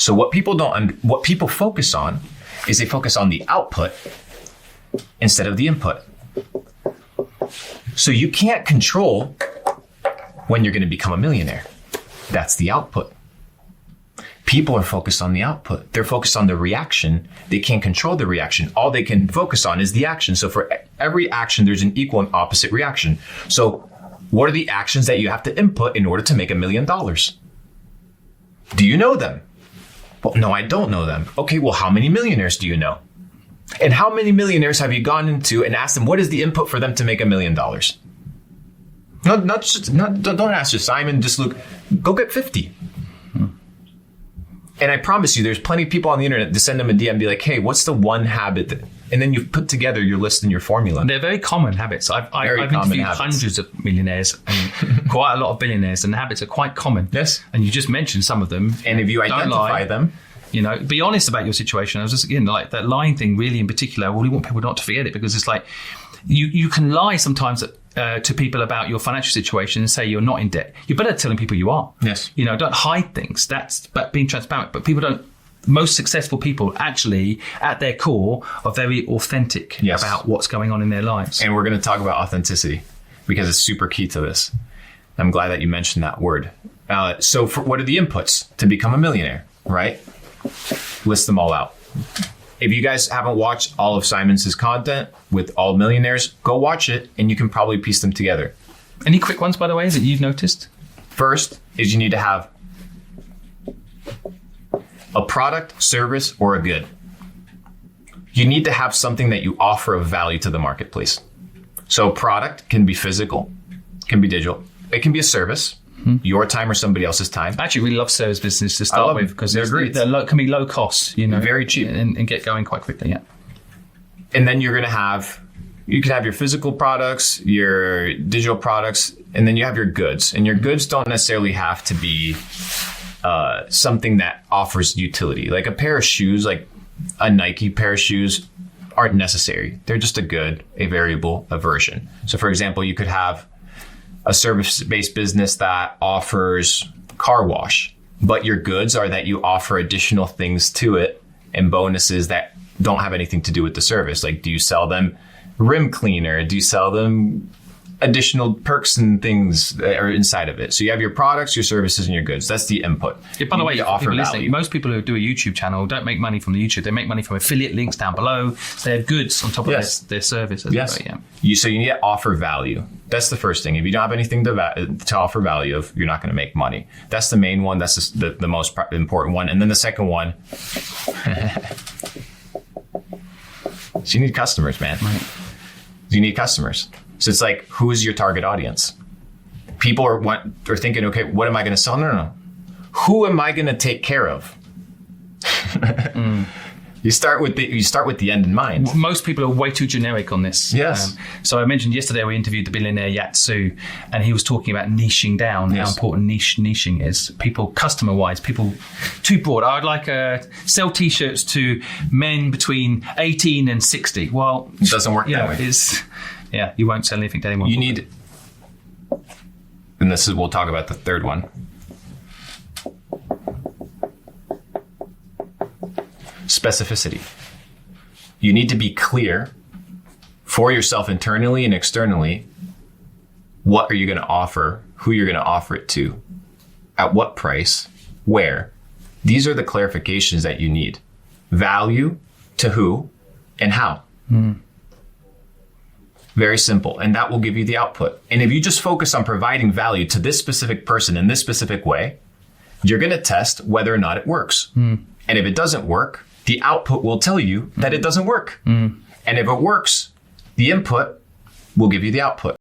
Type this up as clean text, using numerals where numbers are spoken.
So what people focus on is they focus on the output instead of the input. So you can't control when you're going to become a millionaire. That's the output. People are focused on the output. They're focused on the reaction. They can't control the reaction. All they can focus on is the action. So for every action, there's an equal and opposite reaction. So what are the actions that you have to input in order to make $1 million? Do you know them? Well, no, I don't know them. Okay, well, how many millionaires do you know? And how many millionaires have you gone into and asked them, what is the input for them to make $1 million? Don't ask just Simon, just look, go get 50. And I promise you, there's plenty of people on the internet to send them a DM and be like, hey, what's the one habit that, and then you've put together your list and your formula. They're very common habits. I've interviewed hundreds of millionaires and quite a lot of billionaires, and the habits are quite common. Yes. And you just mentioned some of them. And if you identify them, you know, be honest about your situation. I was just, again, like that lying thing really in particular, I really want people not to forget it, because it's like, you can lie sometimes to people about your financial situation and say you're not in debt. You're better at telling people you are. Yes. You know, don't hide things. That's about being transparent. But people don't. Most successful people actually, at their core, are very authentic about what's going on in their lives. And we're going to talk about authenticity because it's super key to this. I'm glad that you mentioned that word. So what are the inputs to become a millionaire, right? List them all out. If you guys haven't watched all of Simon's content with all millionaires, go watch it and you can probably piece them together. Any quick ones, by the way, that you've noticed? First is you need to have a product, service, or a good. You need to have something that you offer of value to the marketplace. So a product can be physical, can be digital. It can be a service, your time or somebody else's time. I actually really love service business to start with, because they're can be low cost, you know, very cheap, and get going quite quickly. Yeah. And then you can have your physical products, your digital products, and then you have your goods. And your goods don't necessarily have to be something that offers utility. Like a pair of shoes, like a Nike pair of shoes, aren't necessary. They're just a good, a variable, a version. So for example, you could have a service-based business that offers car wash, but your goods are that you offer additional things to it and bonuses that don't have anything to do with the service. Like, do you sell them rim cleaner? Do you sell them additional perks and things that are inside of it? So you have your products, your services, and your goods. That's the input. Yeah, by the way, offer value. Most people who do a YouTube channel don't make money from the YouTube. They make money from affiliate links down below. They have goods on top of their services. Yes. So you need to offer value. That's the first thing. If you don't have anything to offer value of, you're not going to make money. That's the main one. That's the most important one. And then the second one, so you need customers, man. Right. You need customers. So it's like, who is your target audience? People are thinking, okay, what am I going to sell? No. Who am I going to take care of? You start with the end in mind. Most people are way too generic on this. Yes. So I mentioned yesterday we interviewed the billionaire Yatsu, and he was talking about niching down, how important niching is. People, customer-wise, people too broad. I would like sell T-shirts to men between 18 and 60. Well, it doesn't work that way. You won't sell anything to anyone. You need, and we'll talk about the third one. Specificity. You need to be clear for yourself internally and externally. What are you going to offer? Who you're going to offer it to? At what price? Where? These are the clarifications that you need. Value to who and how. Very simple. And that will give you the output. And if you just focus on providing value to this specific person in this specific way, you're going to test whether or not it works. And if it doesn't work, the output will tell you that it doesn't work. And if it works, the input will give you the output.